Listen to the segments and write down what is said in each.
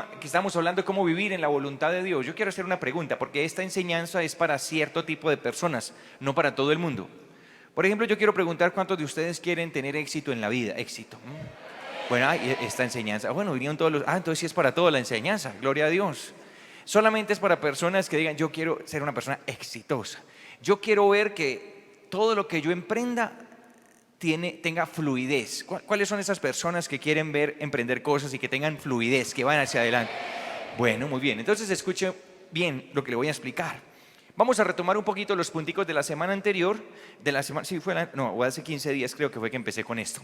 tema que estamos hablando de cómo vivir en la voluntad de Dios, yo quiero hacer una pregunta, porque esta enseñanza es para cierto tipo de personas, no para todo el mundo. Por ejemplo, yo quiero preguntar cuántos de ustedes quieren tener éxito en la vida. Éxito. Bueno, esta enseñanza, bueno, vinieron todos los, entonces sí es para toda la enseñanza, gloria a Dios. Solamente es para personas que digan, yo quiero ser una persona exitosa. Yo quiero ver que todo lo que yo emprenda tenga fluidez. ¿Cuáles son esas personas que quieren ver emprender cosas y que tengan fluidez, que van hacia adelante? Bueno, muy bien, entonces escuche bien lo que le voy a explicar. Vamos a retomar un poquito los punticos de la semana anterior, o hace 15 días creo que fue que empecé con esto.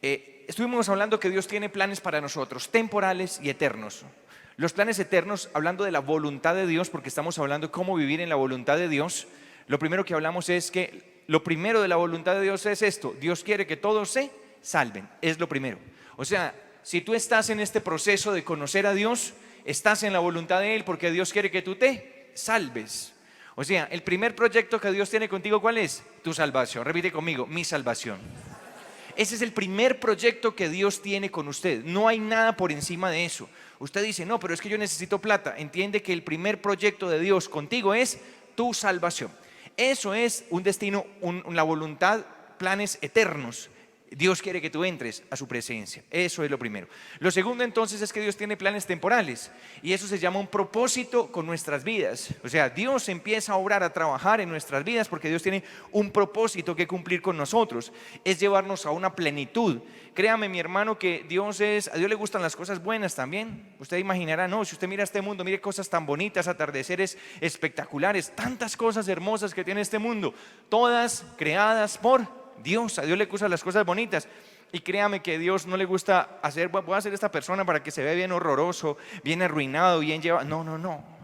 Estuvimos hablando que Dios tiene planes para nosotros, temporales y eternos. Los planes eternos, hablando de la voluntad de Dios, porque estamos hablando de cómo vivir en la voluntad de Dios. Lo primero que hablamos es que lo primero de la voluntad de Dios es esto: Dios quiere que todos se salven, es lo primero. O sea, si tú estás en este proceso de conocer a Dios, estás en la voluntad de Él porque Dios quiere que tú te salves. O sea, el primer proyecto que Dios tiene contigo, ¿cuál es? Tu salvación. Repite conmigo, mi salvación. Ese es el primer proyecto que Dios tiene con usted. No hay nada por encima de eso. Usted dice, no, pero es que yo necesito plata. Entiende que el primer proyecto de Dios contigo es tu salvación. Eso es un destino, la voluntad, planes eternos. Dios quiere que tú entres a su presencia. Eso es lo primero. Lo segundo entonces es que Dios tiene planes temporales, y eso se llama un propósito con nuestras vidas. O sea, Dios empieza a obrar, a trabajar en nuestras vidas porque Dios tiene un propósito que cumplir con nosotros. Es llevarnos a una plenitud. Créame, mi hermano, que a Dios le gustan las cosas buenas también. Usted imaginará, no, si usted mira este mundo, mire cosas tan bonitas, atardeceres espectaculares, tantas cosas hermosas que tiene este mundo, todas creadas por Dios. A Dios le gustan las cosas bonitas. Y créame que a Dios no le gusta voy a hacer esta persona para que se vea bien horroroso, bien arruinado, bien llevado. No.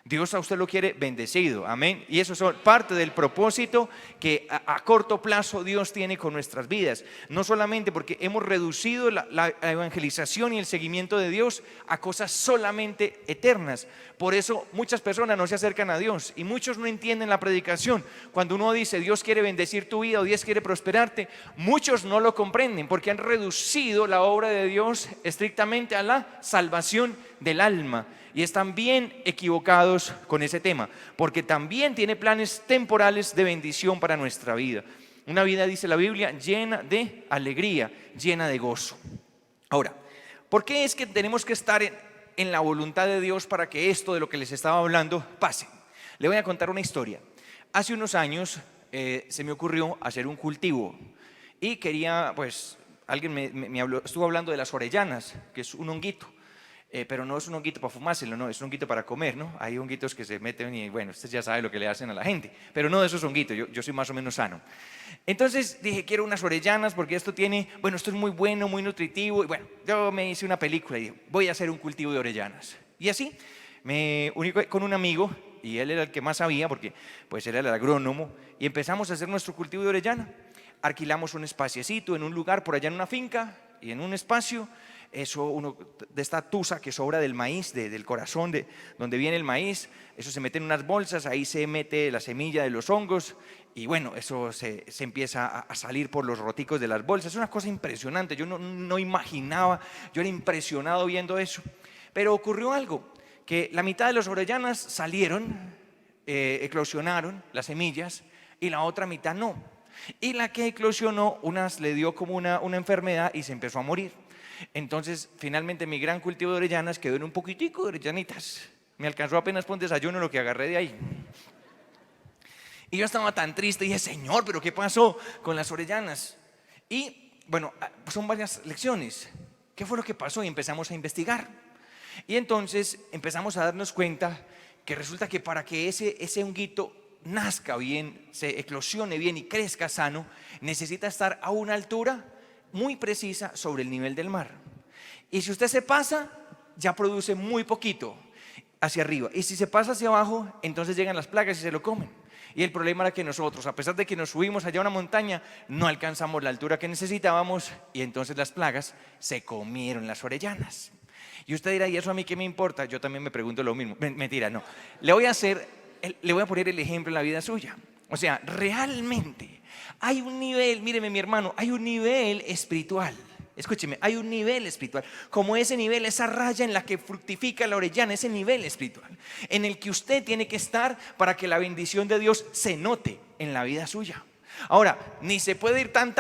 Dios a usted lo quiere bendecido, amén. Y eso es parte del propósito que a corto plazo Dios tiene con nuestras vidas. No solamente porque hemos reducido la evangelización y el seguimiento de Dios a cosas solamente eternas. Por eso muchas personas no se acercan a Dios y muchos no entienden la predicación. Cuando uno dice Dios quiere bendecir tu vida o Dios quiere prosperarte, muchos no lo comprenden porque han reducido la obra de Dios estrictamente a la salvación del alma. Y están bien equivocados con ese tema, porque también tiene planes temporales de bendición para nuestra vida. Una vida, dice la Biblia, llena de alegría, llena de gozo. Ahora, ¿por qué es que tenemos que estar en la voluntad de Dios para que esto de lo que les estaba hablando pase? Le voy a contar una historia. Hace unos años se me ocurrió hacer un cultivo y quería, alguien me estuvo hablando de las orellanas, que es un honguito. Pero no es un honguito para fumárselo, no, es un honguito para comer, ¿no? Hay honguitos que se meten y bueno, usted ya sabe lo que le hacen a la gente, pero no de esos honguitos, yo soy más o menos sano. Entonces dije, quiero unas orellanas porque esto es muy bueno, muy nutritivo. Y bueno, yo me hice una película y dije, voy a hacer un cultivo de orellanas. Y así me uní con un amigo, y él era el que más sabía porque pues él era el agrónomo, y empezamos a hacer nuestro cultivo de orellana. Alquilamos un espaciecito en un lugar por allá en una finca y en un espacio. Eso de esta tusa que sobra del maíz, del corazón de donde viene el maíz, eso se mete en unas bolsas, ahí se mete la semilla de los hongos y bueno, eso se empieza a salir por los roticos de las bolsas. Es una cosa impresionante, yo no imaginaba, yo era impresionado viendo eso. Pero ocurrió algo, que la mitad de las orellanas salieron, eclosionaron las semillas y la otra mitad no. Y la que eclosionó, unas le dio como una enfermedad y se empezó a morir. Entonces finalmente mi gran cultivo de orellanas quedó en un poquitico de orellanitas. Me alcanzó apenas por un desayuno lo que agarré de ahí. Y yo estaba tan triste y dije, Señor, ¿pero qué pasó con las orellanas? Y bueno, son varias lecciones. ¿Qué fue lo que pasó? Y empezamos a investigar. Y entonces empezamos a darnos cuenta que resulta que para que ese honguito nazca bien, se eclosione bien y crezca sano, necesita estar a una altura muy precisa sobre el nivel del mar. Y si usted se pasa, ya produce muy poquito hacia arriba. Y si se pasa hacia abajo, entonces llegan las plagas y se lo comen. Y el problema era que nosotros, a pesar de que nos subimos allá a una montaña, no alcanzamos la altura que necesitábamos y entonces las plagas se comieron las orellanas. Y usted dirá, ¿y eso a mí qué me importa? Yo también me pregunto lo mismo. Mentira, no. Le voy a poner el ejemplo en la vida suya. O sea, realmente hay un nivel, míreme mi hermano, hay un nivel espiritual Escúcheme, hay un nivel espiritual, como ese nivel, esa raya en la que fructifica la orellana, ese nivel espiritual, en el que usted tiene que estar para que la bendición de Dios se note en la vida suya. Ahora, ni se puede ir tan,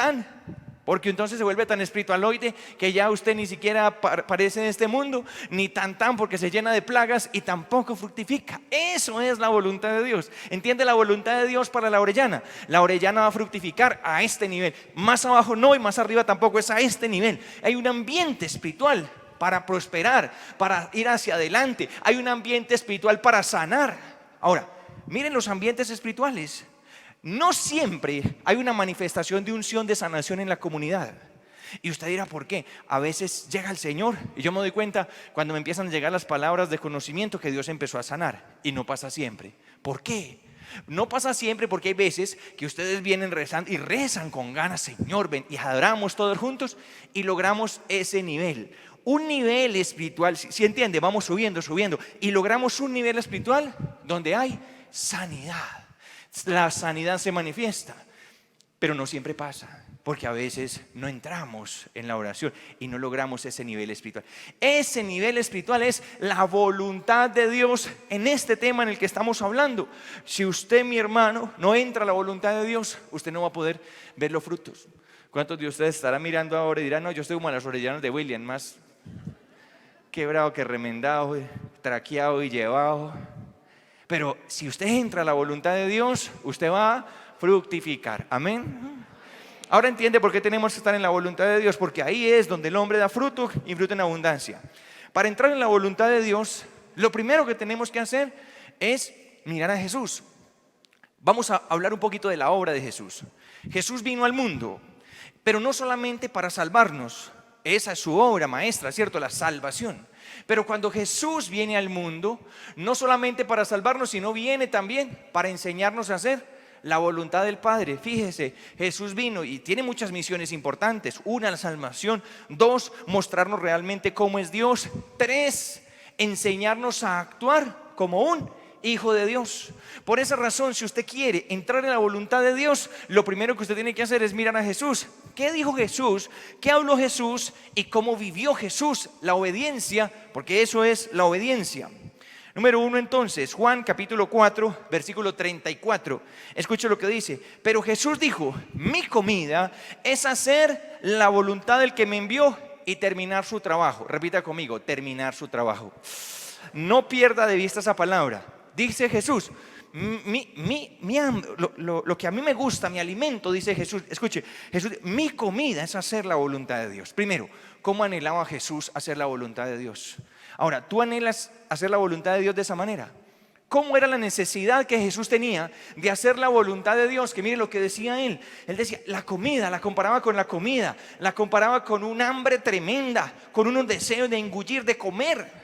porque entonces se vuelve tan espiritualoide que ya usted ni siquiera parece en este mundo, ni tan porque se llena de plagas y tampoco fructifica. Eso es la voluntad de Dios. ¿Entiende la voluntad de Dios para la orellana? La orellana va a fructificar a este nivel, más abajo no y más arriba tampoco, es a este nivel. Hay un ambiente espiritual para prosperar, para ir hacia adelante. Hay un ambiente espiritual para sanar. Ahora, miren los ambientes espirituales. No siempre hay una manifestación de unción de sanación en la comunidad. Y usted dirá, ¿por qué? A veces llega el Señor y yo me doy cuenta cuando me empiezan a llegar las palabras de conocimiento que Dios empezó a sanar. Y no pasa siempre. ¿Por qué? No pasa siempre porque hay veces que ustedes vienen rezando y rezan con ganas, Señor, ven, y adoramos todos juntos y logramos ese nivel. Un nivel espiritual, si entiende, vamos subiendo y logramos un nivel espiritual donde hay sanidad. La sanidad se manifiesta, pero no siempre pasa, porque a veces no entramos en la oración y no logramos ese nivel espiritual. Ese nivel espiritual es la voluntad de Dios en este tema en el que estamos hablando. Si usted, mi hermano, no entra a la voluntad de Dios, usted no va a poder ver los frutos. ¿Cuántos de ustedes estarán mirando ahora y dirán, no, yo estoy como a las orellanas de William, más quebrado que remendado, traqueado y llevado? Pero si usted entra a la voluntad de Dios, usted va a fructificar. Amén. Ahora entiende por qué tenemos que estar en la voluntad de Dios, porque ahí es donde el hombre da fruto y fruto en abundancia. Para entrar en la voluntad de Dios, lo primero que tenemos que hacer es mirar a Jesús. Vamos a hablar un poquito de la obra de Jesús. Jesús vino al mundo, pero no solamente para salvarnos. Esa es su obra maestra, ¿cierto? La salvación. Pero cuando Jesús viene al mundo, no solamente para salvarnos, sino viene también para enseñarnos a hacer la voluntad del Padre. Fíjese, Jesús vino y tiene muchas misiones importantes. Una, la salvación. Dos, mostrarnos realmente cómo es Dios. Tres, enseñarnos a actuar como un hijo de Dios. Por esa razón, si usted quiere entrar en la voluntad de Dios, lo primero que usted tiene que hacer es mirar a Jesús. ¿Qué dijo Jesús? ¿Qué habló Jesús? ¿Y cómo vivió Jesús? La obediencia, porque eso es la obediencia. Número 1 entonces, Juan capítulo 4, versículo 34. Escuche lo que dice. Pero Jesús dijo, mi comida es hacer la voluntad del que me envió y terminar su trabajo. Repita conmigo, terminar su trabajo. No pierda de vista esa palabra. Dice Jesús, lo que a mí me gusta, mi alimento, dice Jesús. Escuche, Jesús, mi comida es hacer la voluntad de Dios. Primero, ¿cómo anhelaba Jesús hacer la voluntad de Dios? Ahora, ¿tú anhelas hacer la voluntad de Dios de esa manera? ¿Cómo era la necesidad que Jesús tenía de hacer la voluntad de Dios? Que mire lo que decía él. Él decía, la comida, la comparaba con la comida, la comparaba con un hambre tremenda, con unos deseos de engullir, de comer.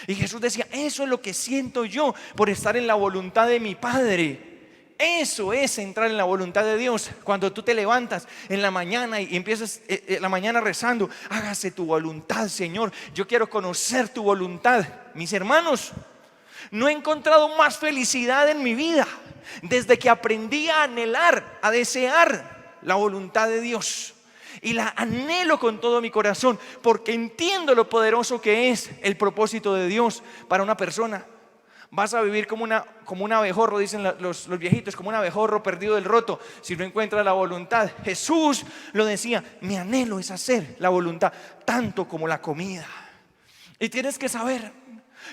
Y Jesús decía, eso es lo que siento yo por estar en la voluntad de mi Padre. Eso es entrar en la voluntad de Dios. Cuando tú te levantas en la mañana y empiezas la mañana rezando, hágase tu voluntad, Señor. Yo quiero conocer tu voluntad. Mis hermanos, no he encontrado más felicidad en mi vida desde que aprendí a anhelar, a desear la voluntad de Dios. Y la anhelo con todo mi corazón, porque entiendo lo poderoso que es el propósito de Dios para una persona. Vas a vivir como un abejorro, dicen los viejitos, como un abejorro perdido del roto, si no encuentras la voluntad. Jesús lo decía, mi anhelo es hacer la voluntad, tanto como la comida. Y tienes que saber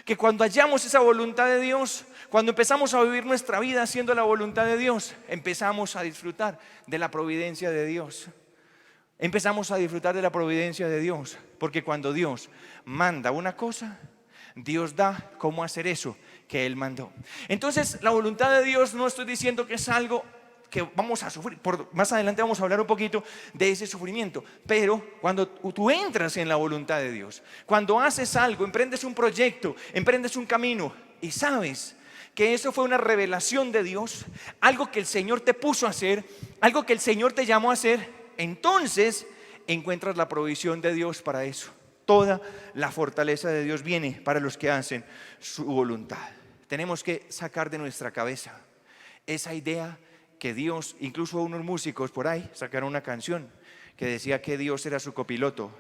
que cuando hallamos esa voluntad de Dios, cuando empezamos a vivir nuestra vida haciendo la voluntad de Dios, empezamos a disfrutar de la providencia de Dios. Empezamos a disfrutar de la providencia de Dios, porque cuando Dios manda una cosa, Dios da cómo hacer eso que Él mandó. Entonces, la voluntad de Dios, no estoy diciendo que es algo que vamos a sufrir. Más adelante vamos a hablar un poquito de ese sufrimiento. Pero cuando tú entras en la voluntad de Dios, cuando haces algo, emprendes un proyecto, emprendes un camino y sabes que eso fue una revelación de Dios, algo que el Señor te puso a hacer, algo que el Señor te llamó a hacer, entonces encuentras la provisión de Dios para eso. Toda la fortaleza de Dios viene para los que hacen su voluntad. Tenemos que sacar de nuestra cabeza esa idea que Dios, incluso unos músicos por ahí sacaron una canción. que decía que Dios era su copiloto.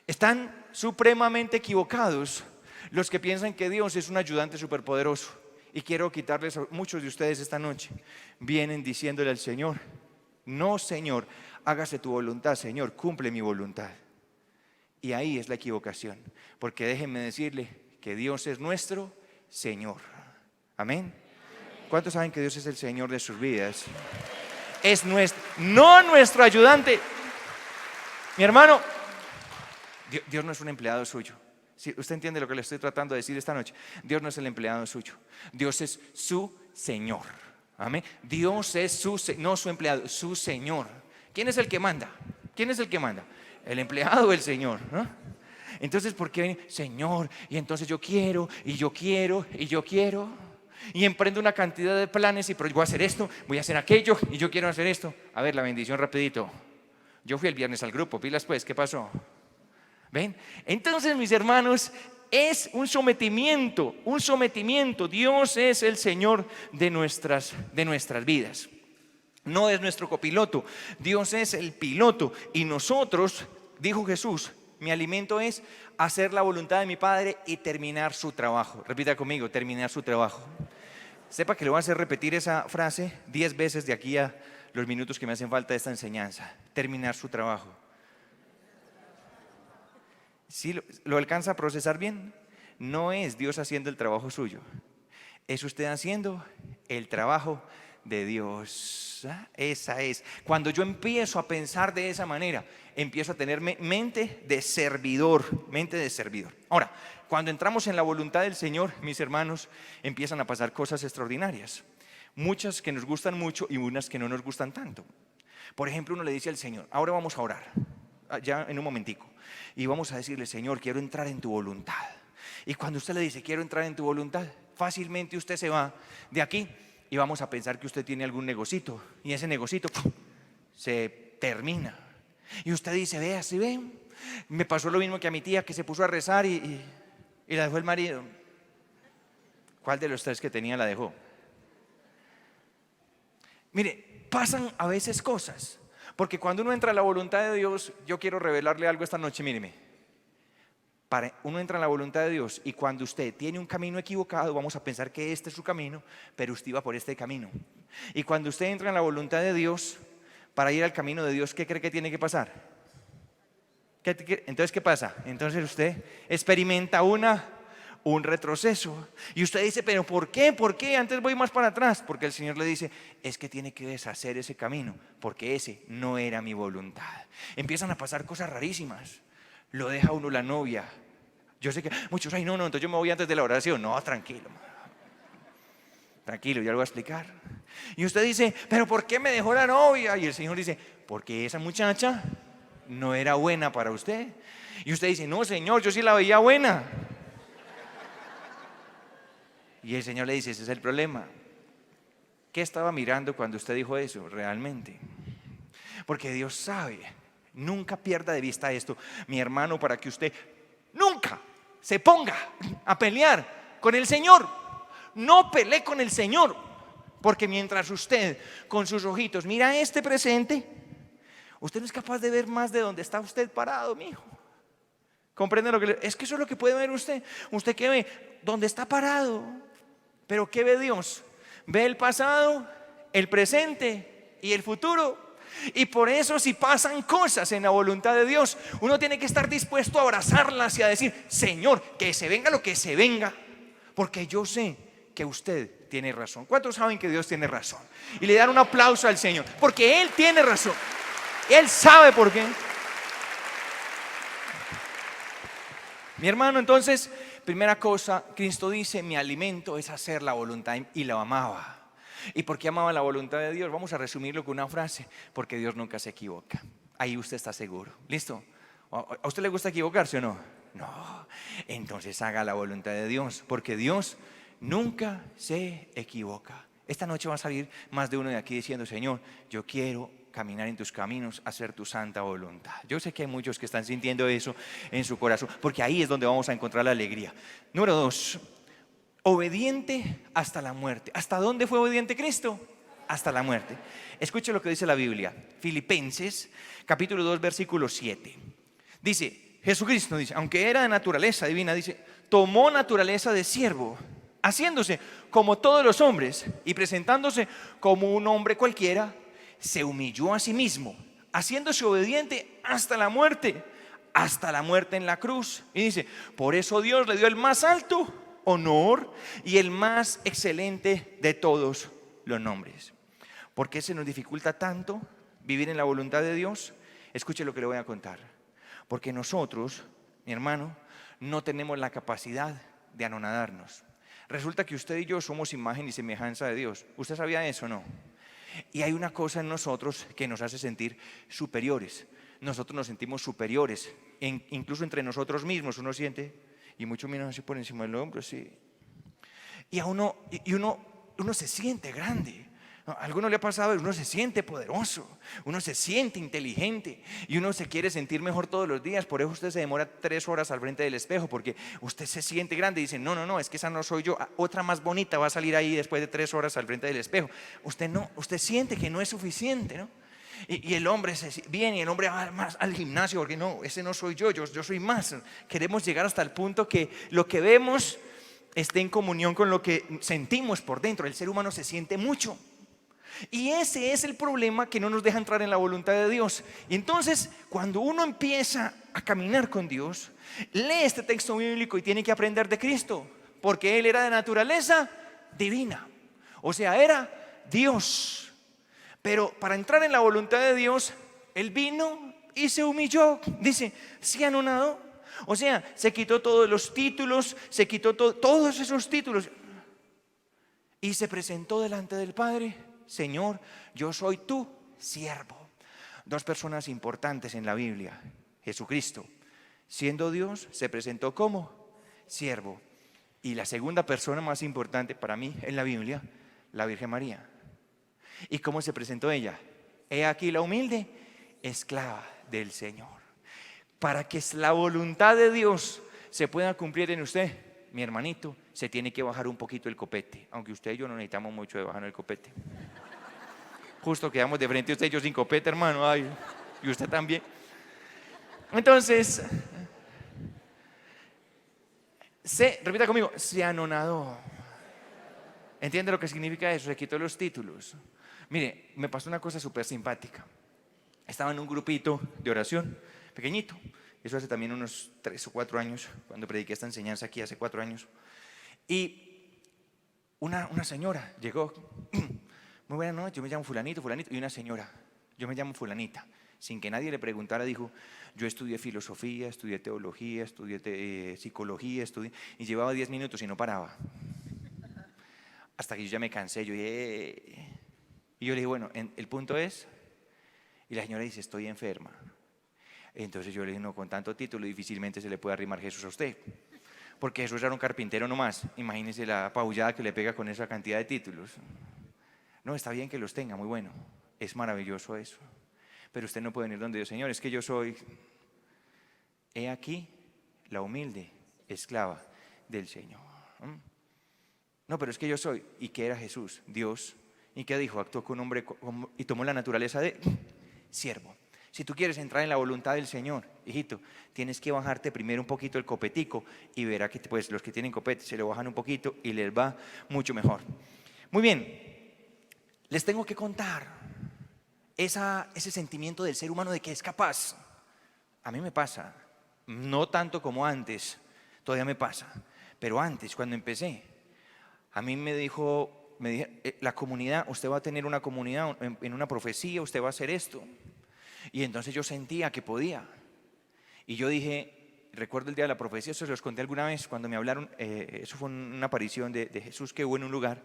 Están supremamente equivocados los que piensan que Dios es un ayudante superpoderoso. Y quiero quitarles a muchos de ustedes esta noche. Vienen diciéndole al Señor: no, Señor, hágase tu voluntad, Señor, cumple mi voluntad. Y ahí es la equivocación, porque déjenme decirle que Dios es nuestro Señor. Amén. ¿Cuántos saben que Dios es el Señor de sus vidas? Es nuestro, no nuestro ayudante. Mi hermano, Dios no es un empleado suyo. Si usted entiende lo que le estoy tratando de decir esta noche, Dios no es el empleado suyo. Dios es su Señor. Amén. Dios es no su empleado, su Señor. ¿Quién es el que manda? ¿Quién es el que manda? ¿El empleado o el Señor? ¿No? Entonces, ¿por qué viene Señor? Y entonces yo quiero, y yo quiero, y yo quiero. Y emprendo una cantidad de planes y voy a hacer esto, voy a hacer aquello, y yo quiero hacer esto. A ver, la bendición rapidito. Yo fui el viernes al grupo, pilas pues, ¿qué pasó? ¿Ven? Entonces, mis hermanos, es un sometimiento, un sometimiento. Dios es el Señor de nuestras vidas. No es nuestro copiloto, Dios es el piloto. Y nosotros, dijo Jesús, mi alimento es hacer la voluntad de mi Padre y terminar su trabajo. Repita conmigo, terminar su trabajo. Sepa que le voy a hacer repetir esa frase 10 veces de aquí a los minutos que me hacen falta de esta enseñanza. Terminar su trabajo. ¿Sí lo alcanza a procesar bien? No es Dios haciendo el trabajo suyo, es usted haciendo el trabajo de Dios. Esa es. Cuando yo empiezo a pensar de esa manera, empiezo a tener mente de servidor, mente de servidor. Ahora, cuando entramos en la voluntad del Señor, mis hermanos, empiezan a pasar cosas extraordinarias. Muchas que nos gustan mucho y unas que no nos gustan tanto. Por ejemplo, uno le dice al Señor: ahora vamos a orar, ya en un momentico, y vamos a decirle: Señor, quiero entrar en tu voluntad. Y cuando usted le dice: quiero entrar en tu voluntad, fácilmente usted se va de aquí y vamos a pensar que usted tiene algún negocito, y ese negocito se termina. Y usted dice: vea, si ven, me pasó lo mismo que a mi tía, que se puso a rezar y la dejó el marido. ¿Cuál de los tres que tenía la dejó? Mire, pasan a veces cosas, porque cuando uno entra en la voluntad de Dios, yo quiero revelarle algo esta noche. Míreme, uno entra en la voluntad de Dios, y cuando usted tiene un camino equivocado, vamos a pensar que este es su camino, pero usted iba por este camino. Y cuando usted entra en la voluntad de Dios, para ir al camino de Dios, ¿qué cree que tiene que pasar? Entonces, ¿qué pasa? Entonces usted experimenta un retroceso. Y usted dice: ¿pero por qué? ¿Por qué? Antes voy más para atrás. Porque el Señor le dice: es que tiene que deshacer ese camino, porque ese no era mi voluntad. Empiezan a pasar cosas rarísimas. Lo deja uno la novia. Yo sé que muchos: ay, no, entonces yo me voy antes de la oración. No, tranquilo, tranquilo, ya lo voy a explicar. Y usted dice: ¿pero por qué me dejó la novia? Y el Señor dice: porque esa muchacha no era buena para usted. Y usted dice: no, Señor, yo sí la veía buena. Y el Señor le dice: ese es el problema. ¿Qué estaba mirando cuando usted dijo eso realmente? Porque Dios sabe. Nunca pierda de vista esto, mi hermano, para que usted nunca se ponga a pelear con el Señor. No pelee con el Señor, porque mientras usted con sus ojitos mira este presente, usted no es capaz de ver más de donde está usted parado, mijo. ¿Comprende lo que es que eso es lo que puede ver usted? ¿Usted qué ve? ¿Dónde está parado? Pero ¿qué ve Dios? Ve el pasado, el presente y el futuro. Y por eso, si pasan cosas en la voluntad de Dios, uno tiene que estar dispuesto a abrazarlas y a decir: Señor, que se venga lo que se venga, porque yo sé que usted tiene razón. ¿Cuántos saben que Dios tiene razón? Y le dan un aplauso al Señor, porque Él tiene razón. Él sabe por qué. Mi hermano, entonces, primera cosa, Cristo dice: mi alimento es hacer la voluntad, y la amaba. ¿Y por qué amaba la voluntad de Dios? Vamos a resumirlo con una frase: porque Dios nunca se equivoca. Ahí usted está seguro. ¿Listo? ¿A usted le gusta equivocarse o no? No. Entonces haga la voluntad de Dios, porque Dios nunca se equivoca. Esta noche va a salir más de uno de aquí diciendo: Señor, yo quiero caminar en tus caminos, hacer tu santa voluntad. Yo sé que hay muchos que están sintiendo eso en su corazón, porque ahí es donde vamos a encontrar la alegría. Número 2, obediente hasta la muerte. ¿Hasta dónde fue obediente Cristo? hasta la muerte. Escuche lo que dice la Biblia. Filipenses, capítulo 2, versículo 7. Dice, Jesucristo, dice, aunque era de naturaleza divina, dice, tomó naturaleza de siervo, haciéndose como todos los hombres y presentándose como un hombre cualquiera, se humilló a sí mismo, haciéndose obediente hasta la muerte en la cruz. Y dice, por eso Dios le dio el más alto honor y el más excelente de todos los nombres. ¿Por qué se nos dificulta tanto vivir en la voluntad de Dios? Escuche lo que le voy a contar. Porque nosotros, mi hermano, no tenemos la capacidad de anonadarnos. Resulta que usted y yo somos imagen y semejanza de Dios. ¿Usted sabía eso o no? Y hay una cosa en nosotros que nos hace sentir superiores. Nosotros nos sentimos superiores, incluso entre nosotros mismos. Uno siente, y mucho menos así por encima del hombro, así. Y uno se siente grande. ¿A alguno le ha pasado? Uno se siente poderoso, uno se siente inteligente y uno se quiere sentir mejor todos los días. Por eso usted se demora 3 horas al frente del espejo, porque usted se siente grande y dice, no, es que esa no soy yo, otra más bonita va a salir ahí después de 3 horas al frente del espejo. Usted siente que no es suficiente, ¿no? Y el hombre viene y el hombre va más al gimnasio, porque no, ese no soy yo soy más. Queremos llegar hasta el punto que lo que vemos esté en comunión con lo que sentimos por dentro. El ser humano se siente mucho. Y ese es el problema que no nos deja entrar en la voluntad de Dios. Y entonces, cuando uno empieza a caminar con Dios, lee este texto bíblico y tiene que aprender de Cristo, porque Él era de naturaleza divina, o sea, era Dios. Pero para entrar en la voluntad de Dios, Él vino y se humilló. Dice, se anonadó. O sea, se quitó todos los títulos, se quitó todos esos títulos y se presentó delante del Padre. Señor, yo soy tu siervo. 2 personas importantes en la Biblia. Jesucristo, siendo Dios, se presentó como siervo. Y la segunda persona más importante para mí en la Biblia, la Virgen María. ¿Y cómo se presentó ella? He aquí la humilde esclava del Señor. Para que la voluntad de Dios se pueda cumplir en usted, mi hermanito, se tiene que bajar un poquito el copete. Aunque usted y yo no necesitamos mucho de bajar el copete. Justo quedamos de frente usted y yo sin copete, hermano. Ay, y usted también. Entonces, repita conmigo, se anonadó. ¿Entiende lo que significa eso? Se quitó los títulos. Mire, me pasó una cosa súper simpática. Estaba en un grupito de oración, pequeñito. Eso hace también unos 3 o 4 años, cuando prediqué esta enseñanza aquí hace 4 años. Y una señora llegó. Muy buenas noches, yo me llamo fulanito. Y una señora, yo me llamo fulanita. Sin que nadie le preguntara, dijo, yo estudié filosofía, estudié teología, estudié psicología, y llevaba 10 minutos y no paraba. Hasta que yo ya me cansé, y yo le dije, bueno, el punto es, y la señora dice, estoy enferma. Entonces yo le dije, no, con tanto título difícilmente se le puede arrimar Jesús a usted. Porque Jesús era un carpintero nomás. Imagínese la paullada que le pega con esa cantidad de títulos. No, está bien que los tenga, muy bueno. Es maravilloso eso. Pero usted no puede venir donde Dios, Señor, es que yo soy, he aquí, la humilde esclava del Señor. No, pero es que yo soy. ¿Y qué era Jesús? Dios. ¿Y qué dijo? Actuó con un hombre y tomó la naturaleza de siervo. Si tú quieres entrar en la voluntad del Señor, hijito, tienes que bajarte primero un poquito el copetico y verá que pues, los que tienen copete se lo bajan un poquito y les va mucho mejor. Muy bien. Les tengo que contar ese sentimiento del ser humano de que es capaz. A mí me pasa, no tanto como antes, todavía me pasa, pero antes, cuando empecé, a mí me dijo la comunidad, usted va a tener una comunidad en una profecía, usted va a hacer esto. Y entonces yo sentía que podía. Y yo dije, recuerdo el día de la profecía, eso se los conté alguna vez, cuando me hablaron, eso fue una aparición de Jesús que hubo en un lugar.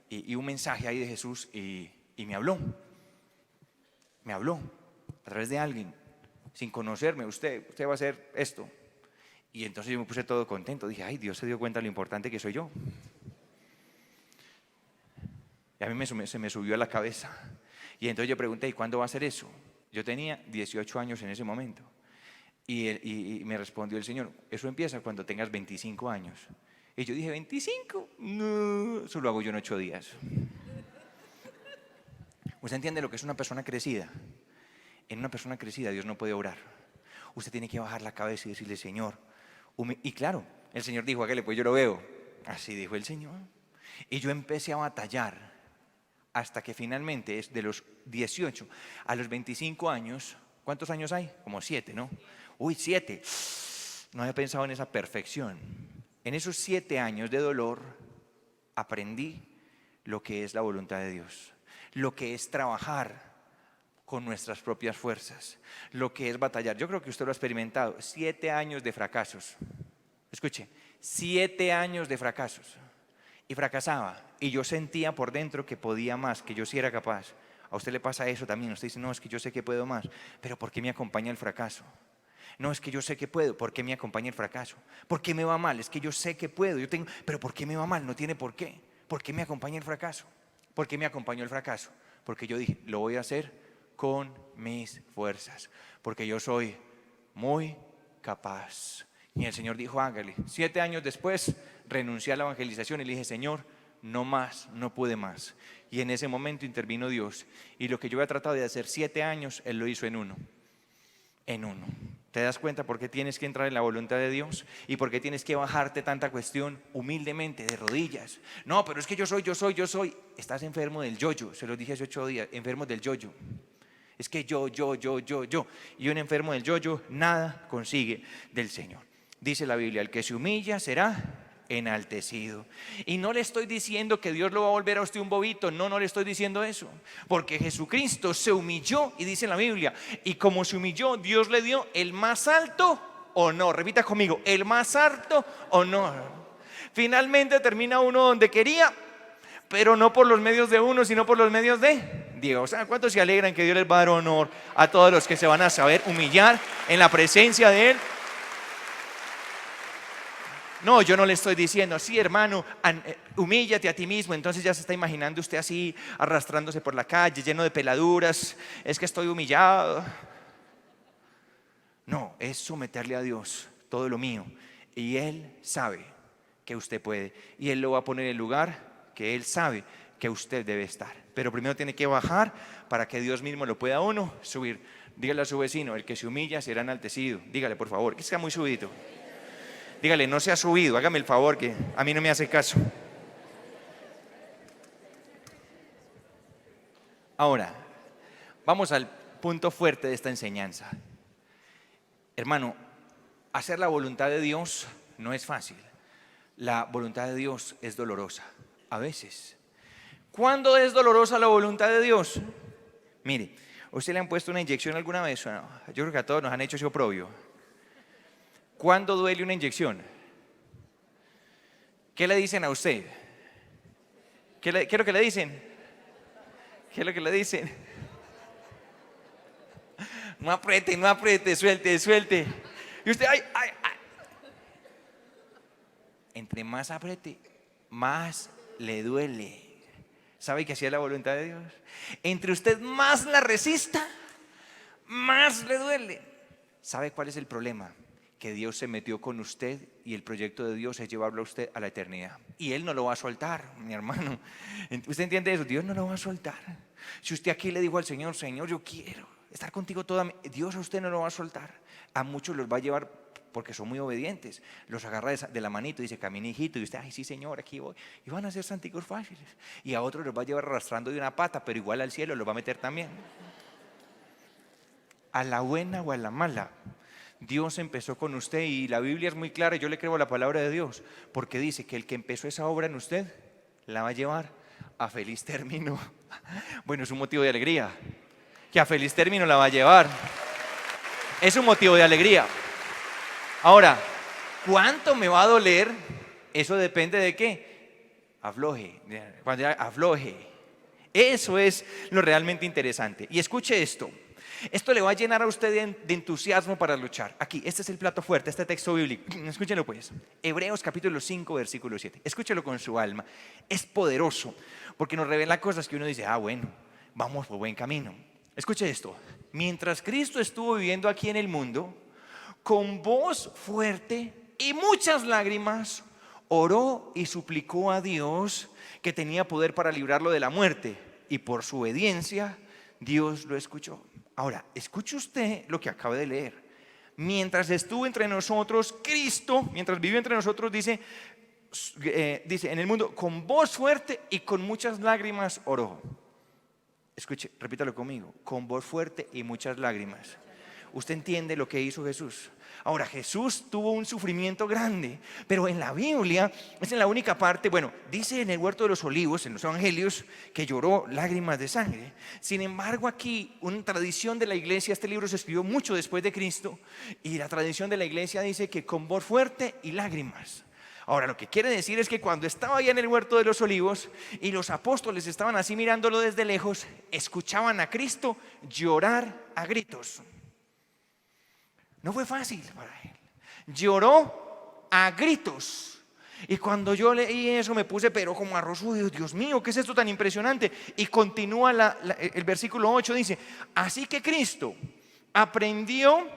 Y un mensaje ahí de Jesús y me habló a través de alguien, sin conocerme, usted va a hacer esto. Y entonces yo me puse todo contento, dije, ay, Dios se dio cuenta de lo importante que soy yo. Y a mí se me subió a la cabeza. Y entonces yo pregunté, ¿y cuándo va a ser eso? Yo tenía 18 años en ese momento. Y me respondió el Señor, eso empieza cuando tengas 25 años. Y yo dije, ¿25? No, eso lo hago yo en 8 días. ¿Usted entiende lo que es una persona crecida? En una persona crecida Dios no puede obrar. Usted tiene que bajar la cabeza y decirle, Señor. Y claro, el Señor dijo, hágale, pues yo lo veo. Así dijo el Señor. Y yo empecé a batallar hasta que finalmente, es de los 18 a los 25 años, ¿cuántos años hay? Como 7, ¿no? Uy, 7. No había pensado en esa perfección. En esos 7 años de dolor aprendí lo que es la voluntad de Dios, lo que es trabajar con nuestras propias fuerzas, lo que es batallar. Yo creo que usted lo ha experimentado. 7 años de fracasos. Escuche, 7 años de fracasos. Y fracasaba. Y yo sentía por dentro que podía más, que yo sí era capaz. A usted le pasa eso también. Usted dice, no, es que yo sé que puedo más. Pero ¿por qué me acompaña el fracaso? No, es que yo sé que puedo. ¿Por qué me acompaña el fracaso? ¿Por qué me va mal? Es que yo sé que puedo. Pero ¿por qué me va mal? No tiene por qué. ¿Por qué me acompaña el fracaso? ¿Por qué me acompañó el fracaso? Porque yo dije, lo voy a hacer con mis fuerzas. Porque yo soy muy capaz. Y el Señor dijo, hágale. 7 años después renuncié a la evangelización y le dije, Señor, no más, no pude más. Y en ese momento intervino Dios. Y lo que yo había tratado de hacer 7 años, Él lo hizo en uno. En uno. ¿Te das cuenta por qué tienes que entrar en la voluntad de Dios? ¿Y por qué tienes que bajarte tanta cuestión humildemente, de rodillas? No, pero es que yo soy. Estás enfermo del yo-yo. Se lo dije hace 8 días, enfermo del yo-yo. Es que yo. Y un enfermo del yo-yo nada consigue del Señor. Dice la Biblia, el que se humilla será enaltecido. Y no le estoy diciendo que Dios lo va a volver a usted un bobito. No le estoy diciendo eso. Porque Jesucristo se humilló y dice en la Biblia, y como se humilló, Dios le dio el más alto honor. Repita conmigo, el más alto honor. Finalmente termina uno donde quería, pero no por los medios de uno, sino por los medios de Dios. ¿Saben cuántos se alegran que Dios les va a dar honor a todos los que se van a saber humillar en la presencia de Él? No, yo no le estoy diciendo, sí, hermano, humíllate a ti mismo. Entonces ya se está imaginando usted así, arrastrándose por la calle, lleno de peladuras. Es que estoy humillado. No, es someterle a Dios todo lo mío. Y Él sabe que usted puede. Y Él lo va a poner en el lugar que Él sabe que usted debe estar. Pero primero tiene que bajar para que Dios mismo lo pueda uno subir. Dígale a su vecino, el que se humilla será enaltecido. Dígale, por favor, que está muy subidito. Dígale, no se ha subido, hágame el favor, que a mí no me hace caso. Ahora, vamos al punto fuerte de esta enseñanza. Hermano, hacer la voluntad de Dios no es fácil. La voluntad de Dios es dolorosa, a veces. ¿Cuándo es dolorosa la voluntad de Dios? Mire, ¿usted le han puesto una inyección alguna vez? No, yo creo que a todos nos han hecho ese oprobio. ¿Cuándo duele una inyección? ¿Qué le dicen a usted? ¿Qué es lo que le dicen? ¿Qué es lo que le dicen? No apriete, suelte. Y usted, ay. Entre más apriete, más le duele. ¿Sabe que así es la voluntad de Dios? Entre usted más la resista, más le duele. ¿Sabe cuál es el problema? Que Dios se metió con usted y el proyecto de Dios es llevarlo a usted a la eternidad. Y Él no lo va a soltar, mi hermano. ¿Usted entiende eso? Dios no lo va a soltar. Si usted aquí le dijo al Señor, Señor, yo quiero estar contigo toda mi... Dios a usted no lo va a soltar. A muchos los va a llevar porque son muy obedientes. Los agarra de la manito y dice, camina, hijito. Y usted, ay, sí, Señor, aquí voy. Y van a ser santicos fáciles. Y a otros los va a llevar arrastrando de una pata, pero igual al cielo los va a meter también. A la buena o a la mala, Dios empezó con usted y la Biblia es muy clara. Yo le creo a la palabra de Dios porque dice que el que empezó esa obra en usted la va a llevar a feliz término. Bueno, es un motivo de alegría que a feliz término la va a llevar. Es un motivo de alegría. Ahora, ¿cuánto me va a doler? Eso depende de qué. Afloje. Cuando afloje. Eso es lo realmente interesante. Y escuche esto. Esto le va a llenar a usted de entusiasmo para luchar. Aquí, este es el plato fuerte, este texto bíblico. Escúchelo pues. Hebreos capítulo 5, versículo 7. Escúchelo con su alma. Es poderoso porque nos revela cosas que uno dice, bueno, vamos por buen camino. Escuche esto. Mientras Cristo estuvo viviendo aquí en el mundo, con voz fuerte y muchas lágrimas, oró y suplicó a Dios que tenía poder para librarlo de la muerte. y por su obediencia Dios lo escuchó. Ahora, escuche usted lo que acaba de leer. Mientras estuvo entre nosotros, Cristo, mientras vivió entre nosotros, dice en el mundo, con voz fuerte y con muchas lágrimas oró. Escuche, repítalo conmigo, con voz fuerte y muchas lágrimas. Usted entiende lo que hizo Jesús. Ahora, Jesús tuvo un sufrimiento grande, pero en la Biblia es en la única parte, bueno, dice en el huerto de los olivos, en los evangelios, que lloró lágrimas de sangre. Sin embargo, aquí una tradición de la iglesia, este libro se escribió mucho después de Cristo, y la tradición de la iglesia dice que con voz fuerte y lágrimas. Ahora, lo que quiere decir es que cuando estaba allá en el huerto de los olivos y los apóstoles estaban así mirándolo desde lejos, escuchaban a Cristo llorar a gritos. No fue fácil para él. Lloró a gritos. Y cuando yo leí eso me puse pero como arroz, Dios mío, ¿qué es esto tan impresionante? Y continúa el versículo 8, dice: así que Cristo aprendió,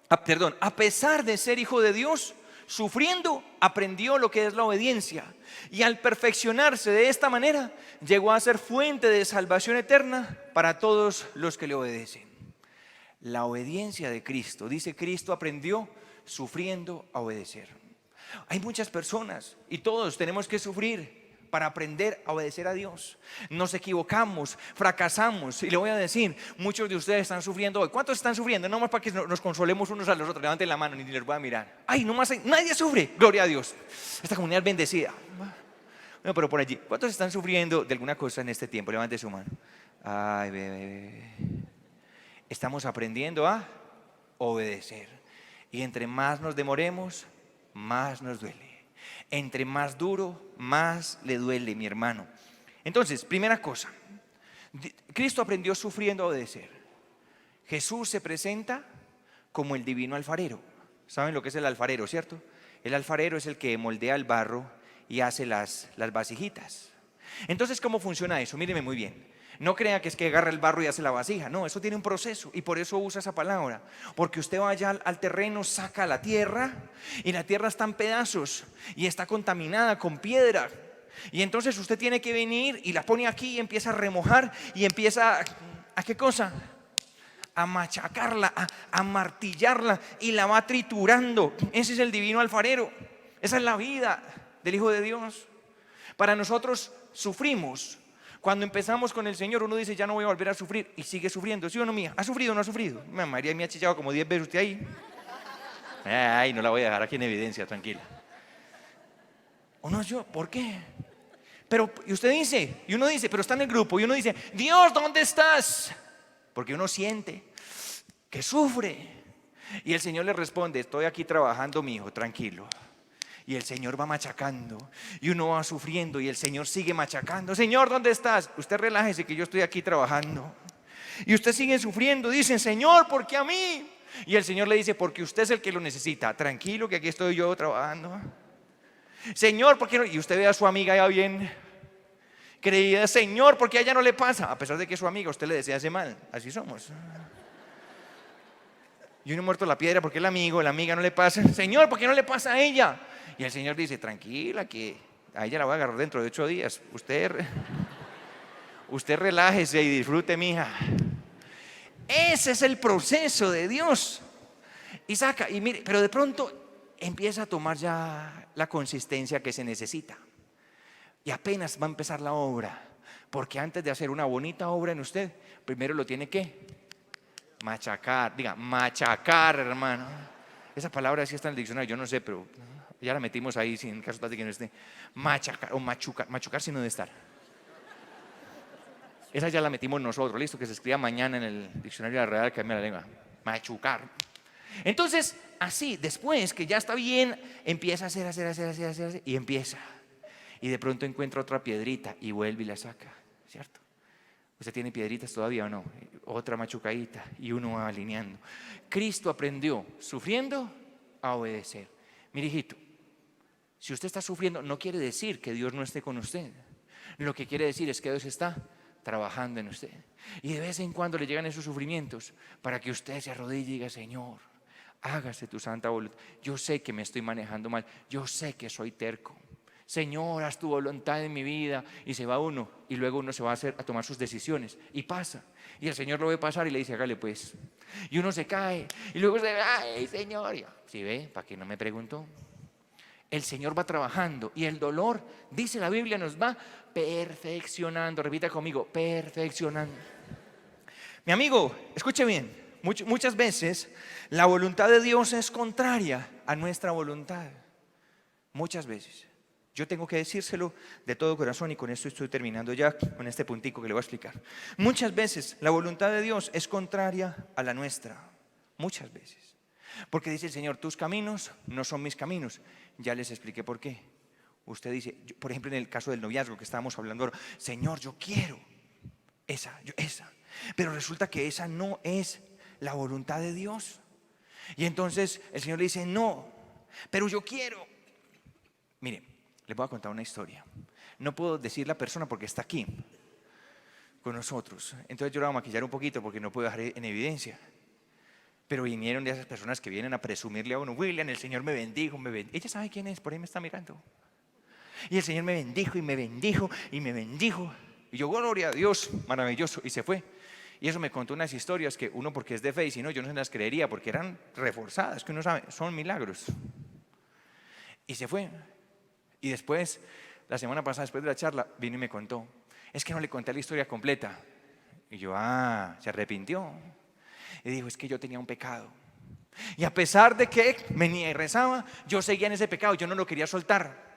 a pesar de ser hijo de Dios, sufriendo, aprendió lo que es la obediencia. Y al perfeccionarse de esta manera, llegó a ser fuente de salvación eterna para todos los que le obedecen. La obediencia de Cristo, dice, Cristo aprendió sufriendo a obedecer. Hay muchas personas y todos tenemos que sufrir para aprender a obedecer a Dios. Nos equivocamos, fracasamos, y le voy a decir, muchos de ustedes están sufriendo hoy. ¿Cuántos están sufriendo? No más para que nos consolemos unos a los otros. Levanten la mano, ni les voy a mirar. Ay, no más, nadie sufre, gloria a Dios. Esta comunidad es bendecida. Bueno, pero por allí, ¿cuántos están sufriendo de alguna cosa en este tiempo? Levante su mano. Ay, bebé. Estamos aprendiendo a obedecer. Y entre más nos demoremos, más nos duele. Entre más duro, más le duele, mi hermano. Entonces, primera cosa, Cristo aprendió sufriendo a obedecer. Jesús se presenta como el divino alfarero. ¿Saben lo que es el alfarero, cierto? El alfarero es el que moldea el barro y hace las vasijitas. Entonces, ¿cómo funciona eso? Míreme muy bien. No crea que es que agarra el barro y hace la vasija. No, eso tiene un proceso, y por eso usa esa palabra. Porque usted va allá al terreno, saca la tierra, y la tierra está en pedazos y está contaminada con piedra. Y entonces usted tiene que venir y la pone aquí y empieza a remojar y empieza ¿a qué cosa? A machacarla, a martillarla, y la va triturando. Ese es el divino alfarero. Esa es la vida del Hijo de Dios. Para nosotros sufrimos. Cuando empezamos con el Señor, uno dice, ya no voy a volver a sufrir, y sigue sufriendo. ¿Sí o no, mía? ¿Ha sufrido o no ha sufrido? María me ha chillado como 10 veces usted ahí. Ay, no la voy a dejar aquí en evidencia, tranquila. ¿O no yo? ¿Por qué? Pero, y usted dice, y uno dice, pero está en el grupo, y uno dice, Dios, ¿dónde estás? Porque uno siente que sufre. Y el Señor le responde, estoy aquí trabajando, mi hijo, tranquilo. Y el Señor va machacando, y uno va sufriendo, y el Señor sigue machacando. Señor, ¿dónde estás? Usted relájese que yo estoy aquí trabajando. Y usted sigue sufriendo. Dice, Señor, ¿por qué a mí? Y el Señor le dice, porque usted es el que lo necesita. Tranquilo que aquí estoy yo trabajando. Señor, ¿por qué no? Y usted ve a su amiga ya bien creída. Señor, ¿por qué a ella no le pasa? A pesar de que es su amiga, usted le desea hace mal. Así somos. Y uno muerto la piedra porque el amigo, la amiga no le pasa. Señor, ¿por qué no le pasa a ella? Y el Señor dice, tranquila, que a ella la voy a agarrar dentro de 8 días. Usted relájese y disfrute, mija. Ese es el proceso de Dios. Y saca, y mire, pero de pronto empieza a tomar ya la consistencia que se necesita. Y apenas va a empezar la obra. Porque antes de hacer una bonita obra en usted, primero lo tiene que machacar. Diga, machacar, hermano. Esa palabra sí está en el diccionario, yo no sé, pero ya la metimos ahí sin caso tal de que no esté. Machacar o machucar, machucar sin no de estar. Esa ya la metimos nosotros, listo, que se escriba mañana en el diccionario de la Real Academia de la Lengua. Machucar. Entonces, así, después que ya está bien, empieza a hacer, y empieza. Y de pronto encuentra otra piedrita y vuelve y la saca, ¿cierto? ¿Usted tiene piedritas todavía o no? Otra machucadita, y uno va alineando. Cristo aprendió, sufriendo, a obedecer. Mire, hijito, si usted está sufriendo, no quiere decir que Dios no esté con usted. Lo que quiere decir es que Dios está trabajando en usted. Y de vez en cuando le llegan esos sufrimientos para que usted se arrodille y diga, Señor, hágase tu santa voluntad. Yo sé que me estoy manejando mal, yo sé que soy terco, Señor, haz tu voluntad en mi vida. Y se va uno, y luego uno se va a tomar sus decisiones, y pasa. Y el Señor lo ve pasar y le dice, hágale pues. Y uno se cae, y luego se ve, ay Señor. ¿Sí ve? ¿Para qué no me preguntó? El Señor va trabajando, y el dolor, dice la Biblia, nos va perfeccionando. Repita conmigo, perfeccionando. Mi amigo, escuche bien, muchas veces la voluntad de Dios es contraria a nuestra voluntad. Muchas veces. Yo tengo que decírselo de todo corazón, y con esto estoy terminando ya con este puntico que le voy a explicar. Muchas veces la voluntad de Dios es contraria a la nuestra. Muchas veces. Porque dice el Señor, tus caminos no son mis caminos. Ya les expliqué por qué. Usted dice, por ejemplo, en el caso del noviazgo que estábamos hablando ahora, Señor, yo quiero esa. Pero resulta que esa no es la voluntad de Dios. Y entonces el Señor le dice, no, pero yo quiero. Mire, les voy a contar una historia. No puedo decir la persona porque está aquí con nosotros. Entonces yo la voy a maquillar un poquito porque no puedo dejar en evidencia. Pero vinieron de esas personas que vienen a presumirle a uno, William, el Señor me bendijo, Ella sabe quién es, por ahí me está mirando. Y el Señor me bendijo y me bendijo y me bendijo. Y yo, gloria a Dios, maravilloso. Y se fue. Y eso me contó unas historias que uno, porque es de fe, y si no, yo no se las creería porque eran reforzadas, que uno sabe, son milagros. Y se fue. Y después, la semana pasada, después de la charla, vino y me contó, es que no le conté la historia completa. Y yo, se arrepintió. Y dijo, es que yo tenía un pecado. Y a pesar de que venía y rezaba, yo seguía en ese pecado, yo no lo quería soltar.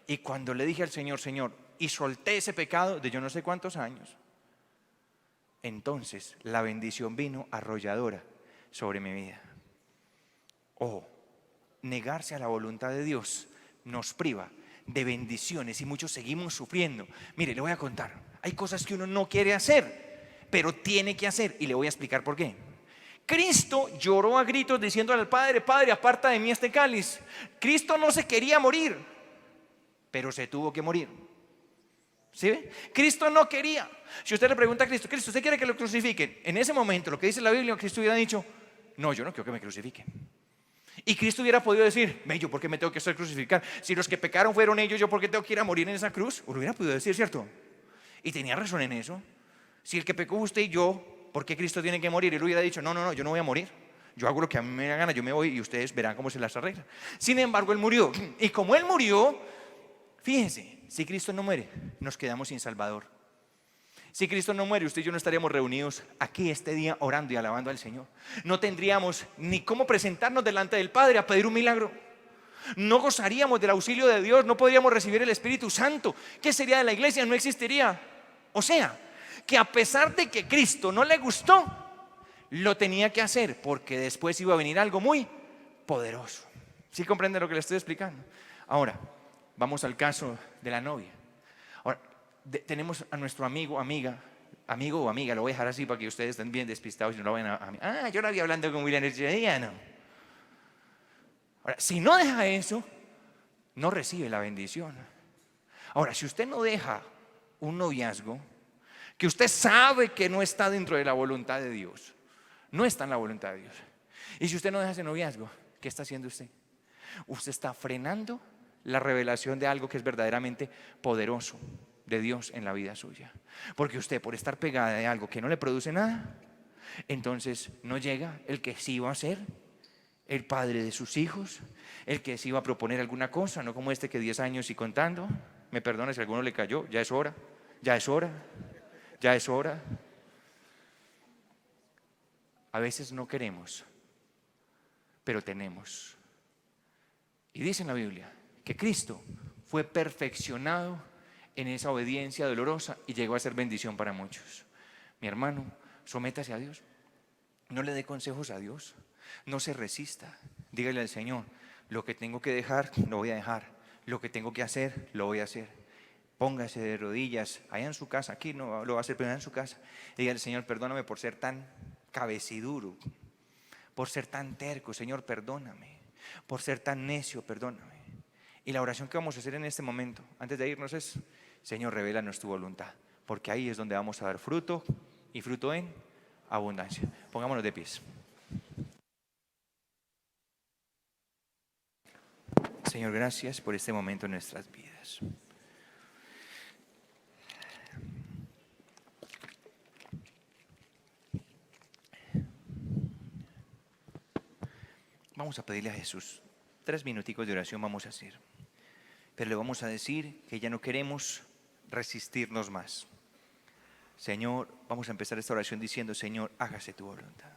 Y cuando le dije al Señor, Señor, y solté ese pecado de yo no sé cuántos años, entonces la bendición vino arrolladora sobre mi vida. Negarse a la voluntad de Dios nos priva de bendiciones, y muchos seguimos sufriendo. Mire, le voy a contar, hay cosas que uno no quiere hacer, pero tiene que hacer, y le voy a explicar por qué. Cristo lloró a gritos diciéndole al Padre, Padre, aparta de mí este cáliz. Cristo no se quería morir, pero se tuvo que morir. ¿Sí ve? Cristo no quería. Si usted le pregunta a Cristo, Cristo, ¿usted quiere que lo crucifiquen? En ese momento, lo que dice la Biblia, Cristo hubiera dicho, no, yo no quiero que me crucifiquen. Y Cristo hubiera podido decir, ¿yo por qué me tengo que hacer crucificar? Si los que pecaron fueron ellos, ¿yo por qué tengo que ir a morir en esa cruz? Lo hubiera podido decir, ¿cierto? Y tenía razón en eso. Si el que pecó usted y yo, ¿por qué Cristo tiene que morir? Él hubiera dicho, no, yo no voy a morir. Yo hago lo que a mí me da gana, yo me voy y ustedes verán cómo se las arregla. Sin embargo, Él murió. Y como Él murió, fíjense, si Cristo no muere, nos quedamos sin Salvador. Si Cristo no muere, usted y yo no estaríamos reunidos aquí este día orando y alabando al Señor. No tendríamos ni cómo presentarnos delante del Padre a pedir un milagro. No gozaríamos del auxilio de Dios, no podríamos recibir el Espíritu Santo. ¿Qué sería de la iglesia? No existiría. O sea, que a pesar de que Cristo no le gustó, lo tenía que hacer porque después iba a venir algo muy poderoso. ¿Sí comprende lo que le estoy explicando? Ahora, vamos al caso de la novia. Ahora, tenemos a nuestro amigo o amiga, lo voy a dejar así para que ustedes estén bien despistados y no lo vayan a yo la vi hablando con William ese día, no. Ahora, si no deja eso, no recibe la bendición. Ahora, si usted no deja un noviazgo que usted sabe que no está dentro de la voluntad de Dios, no está en la voluntad de Dios, y si usted no deja ese noviazgo, ¿qué está haciendo usted? Usted está frenando la revelación de algo que es verdaderamente poderoso de Dios en la vida suya. Porque usted, por estar pegada de algo que no le produce nada, entonces no llega el que sí va a ser el padre de sus hijos, el que sí va a proponer alguna cosa, no como este que 10 años y contando. Me perdona si a alguno le cayó, ya es hora. A veces no queremos, pero tenemos. Y dice en la Biblia que Cristo fue perfeccionado en esa obediencia dolorosa y llegó a ser bendición para muchos. Mi hermano, sométase a Dios. No le dé consejos a Dios. No se resista. Dígale al Señor, lo que tengo que dejar, lo voy a dejar. Lo que tengo que hacer, lo voy a hacer. Póngase de rodillas allá en su casa. Aquí no lo va a hacer, pero en su casa. Dígale al Señor, perdóname por ser tan cabeciduro, por ser tan terco. Señor, perdóname. Por ser tan necio, perdóname. Y la oración que vamos a hacer en este momento, antes de irnos, es: Señor, revélanos tu voluntad, porque ahí es donde vamos a dar fruto, y fruto en abundancia. Pongámonos de pies. Señor, gracias por este momento en nuestras vidas. Vamos a pedirle a Jesús 3 minuticos de oración vamos a hacer, pero le vamos a decir que ya no queremos resistirnos más. Señor, vamos a empezar esta oración diciendo: Señor, hágase tu voluntad.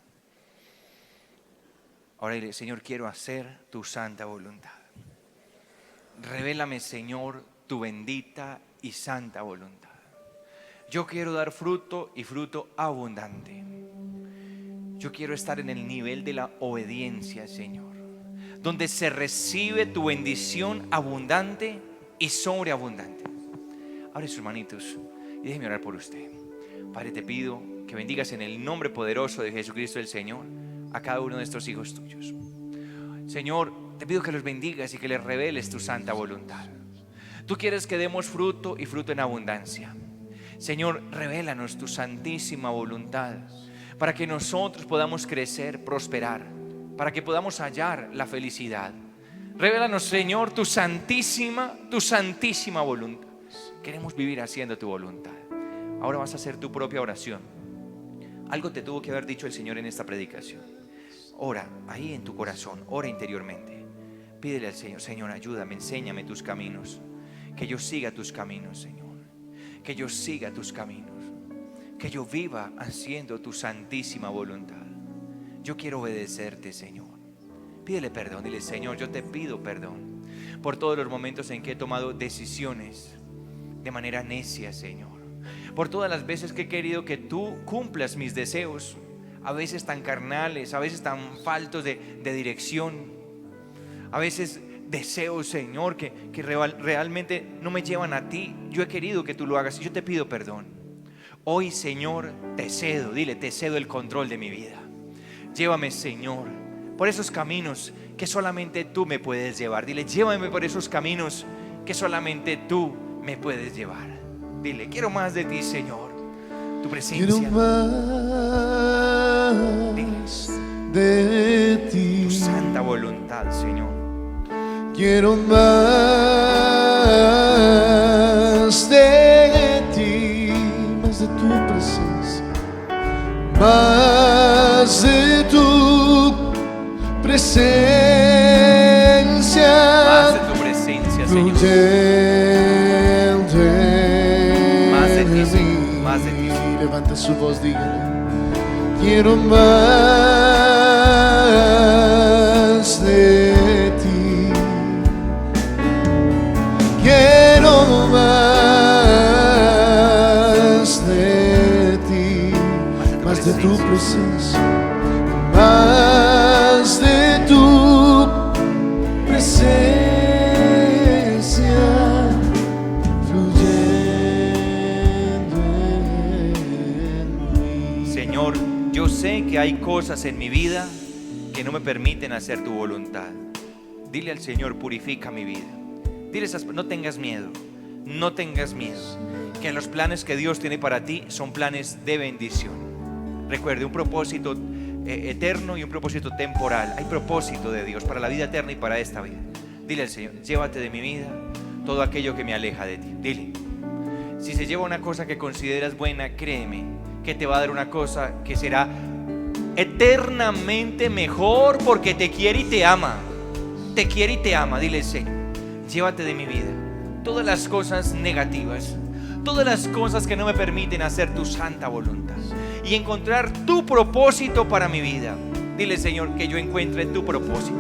Ahora dile: Señor, quiero hacer tu santa voluntad. Revélame, Señor, tu bendita y santa voluntad. Yo quiero dar fruto y fruto abundante. Yo quiero estar en el nivel de la obediencia, Señor, donde se recibe tu bendición abundante y sobreabundante. Abre sus manitos y déjeme orar por usted. Padre, te pido que bendigas en el nombre poderoso de Jesucristo el Señor a cada uno de estos hijos tuyos. Señor, te pido que los bendigas y que les reveles tu santa voluntad. Tú quieres que demos fruto y fruto en abundancia. Señor, revélanos tu santísima voluntad para que nosotros podamos crecer, prosperar, para que podamos hallar la felicidad. Revélanos, Señor, tu santísima voluntad. Queremos vivir haciendo tu voluntad. Ahora vas a hacer tu propia oración. Algo te tuvo que haber dicho el Señor en esta predicación. Ora ahí en tu corazón, ora interiormente. Pídele al Señor: Señor, ayúdame, enséñame tus caminos. Que yo siga tus caminos, Señor. Que yo siga tus caminos. Que yo viva haciendo tu santísima voluntad. Yo quiero obedecerte, Señor. Pídele perdón, dile: Señor, yo te pido perdón por todos los momentos en que he tomado decisiones de manera necia, Señor. Por todas las veces que he querido que tú cumplas mis deseos, a veces tan carnales, a veces tan faltos de dirección, a veces deseos, Señor, que realmente no me llevan a ti. Yo he querido que tú lo hagas y yo te pido perdón. Hoy, Señor, te cedo, dile: te cedo el control de mi vida. Llévame, Señor, por esos caminos que solamente tú me puedes llevar. Dile: llévame por esos caminos que solamente tú me puedes llevar. Dile: quiero más de ti, Señor, tu presencia. Quiero más de ti, tu santa voluntad, Señor. Quiero más de ti, más de tu presencia, más de tu presencia, Más de tu presencia, Señor. Más de ti, Señor, más de ti. Levanta su voz, dígale: quiero más de ti, quiero más de ti, más de tu presencia, más de tu presencia, fluyendo en mí. Señor, yo sé que hay cosas en mi vida que no me permiten hacer tu voluntad. Dile al Señor: purifica mi vida. Dile no tengas miedo, no tengas miedo, que los planes que Dios tiene para ti son planes de bendición. Recuerde, un propósito eterno y un propósito temporal. Hay propósito de Dios para la vida eterna y para esta vida. Dile al Señor: llévate de mi vida todo aquello que me aleja de ti. Dile: si se lleva una cosa que consideras buena, créeme que te va a dar una cosa que será eternamente mejor, porque te quiere y te ama. Te quiere y te ama. Dile: Señor, llévate de mi vida todas las cosas negativas, todas las cosas que no me permiten hacer tu santa voluntad y encontrar tu propósito para mi vida. Dile: Señor, que yo encuentre tu propósito,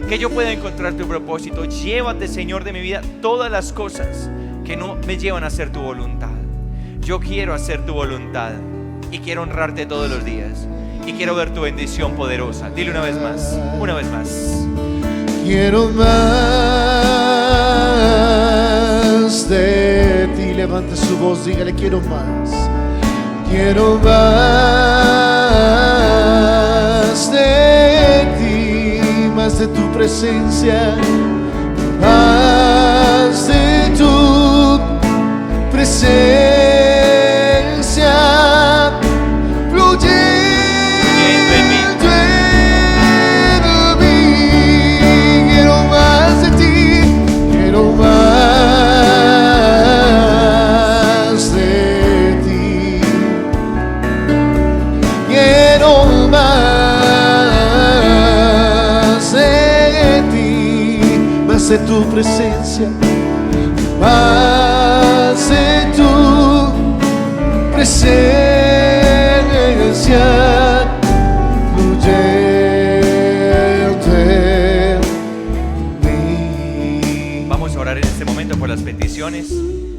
que yo pueda encontrar tu propósito. Llévate, Señor, de mi vida todas las cosas que no me llevan a hacer tu voluntad. Yo quiero hacer tu voluntad y quiero honrarte todos los días y quiero ver tu bendición poderosa. Dile una vez más, una vez más. Quiero más de ti. Levante su voz, dígale: quiero más. Quiero más de ti, más de tu presencia, más de tu presencia, fluyendo en mí. Quiero más de ti. más de tu presencia, más de tu presencia, fluyendo en mí. Vamos a orar en este momento por las peticiones.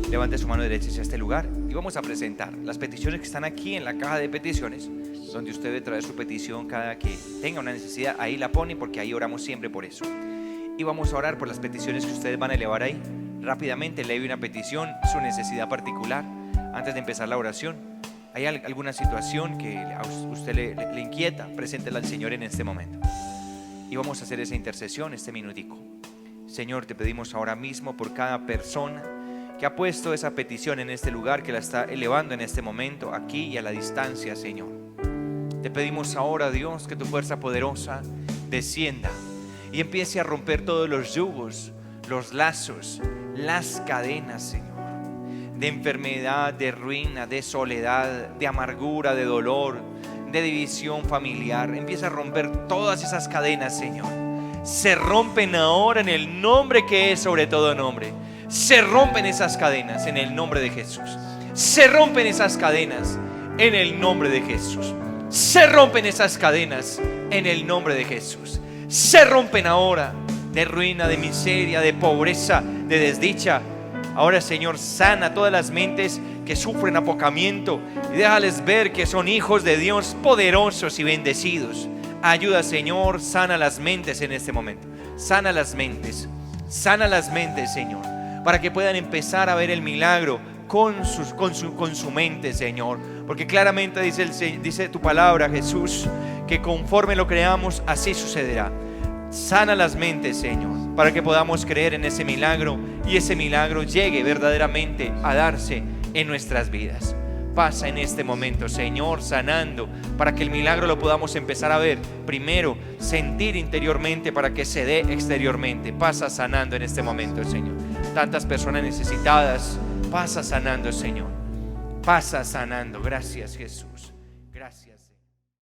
Levante su mano derecha hacia este lugar y vamos a presentar las peticiones que están aquí en la caja de peticiones, donde usted debe traer su petición cada que tenga una necesidad. Ahí la pone porque ahí oramos siempre por eso. Y vamos a orar por las peticiones que ustedes van a elevar ahí. Rápidamente leve una petición, su necesidad particular. Antes de empezar la oración, ¿hay alguna situación que a usted le inquieta? Preséntela al Señor en este momento. Y vamos a hacer esa intercesión este minutico. Señor, te pedimos ahora mismo por cada persona que ha puesto esa petición en este lugar, que la está elevando en este momento, aquí y a la distancia, Señor. Te pedimos ahora, Dios, que tu fuerza poderosa descienda y empiece a romper todos los yugos, los lazos, las cadenas, Señor, de enfermedad, de ruina, de soledad, de amargura, de dolor, de división familiar. Empieza a romper todas esas cadenas, Señor. Se rompen ahora en el nombre que es sobre todo nombre. Se rompen esas cadenas en el nombre de Jesús. Se rompen esas cadenas en el nombre de Jesús. Se rompen esas cadenas en el nombre de Jesús. Se rompen ahora de ruina, de miseria, de pobreza, de desdicha. Ahora, Señor, sana todas las mentes que sufren apocamiento y déjales ver que son hijos de Dios poderosos y bendecidos. Ayuda, Señor, sana las mentes en este momento. Sana las mentes, Señor, para que puedan empezar a ver el milagro con su mente, Señor. Porque claramente dice tu palabra, Jesús, que conforme lo creamos, así sucederá. Sana las mentes, Señor, para que podamos creer en ese milagro y ese milagro llegue verdaderamente a darse en nuestras vidas. Pasa en este momento, Señor, sanando, para que el milagro lo podamos empezar a ver. Primero, sentir interiormente para que se dé exteriormente. Pasa sanando en este momento, Señor. Tantas personas necesitadas, pasa sanando, Señor. Pasa sanando. Gracias, Jesús. Gracias.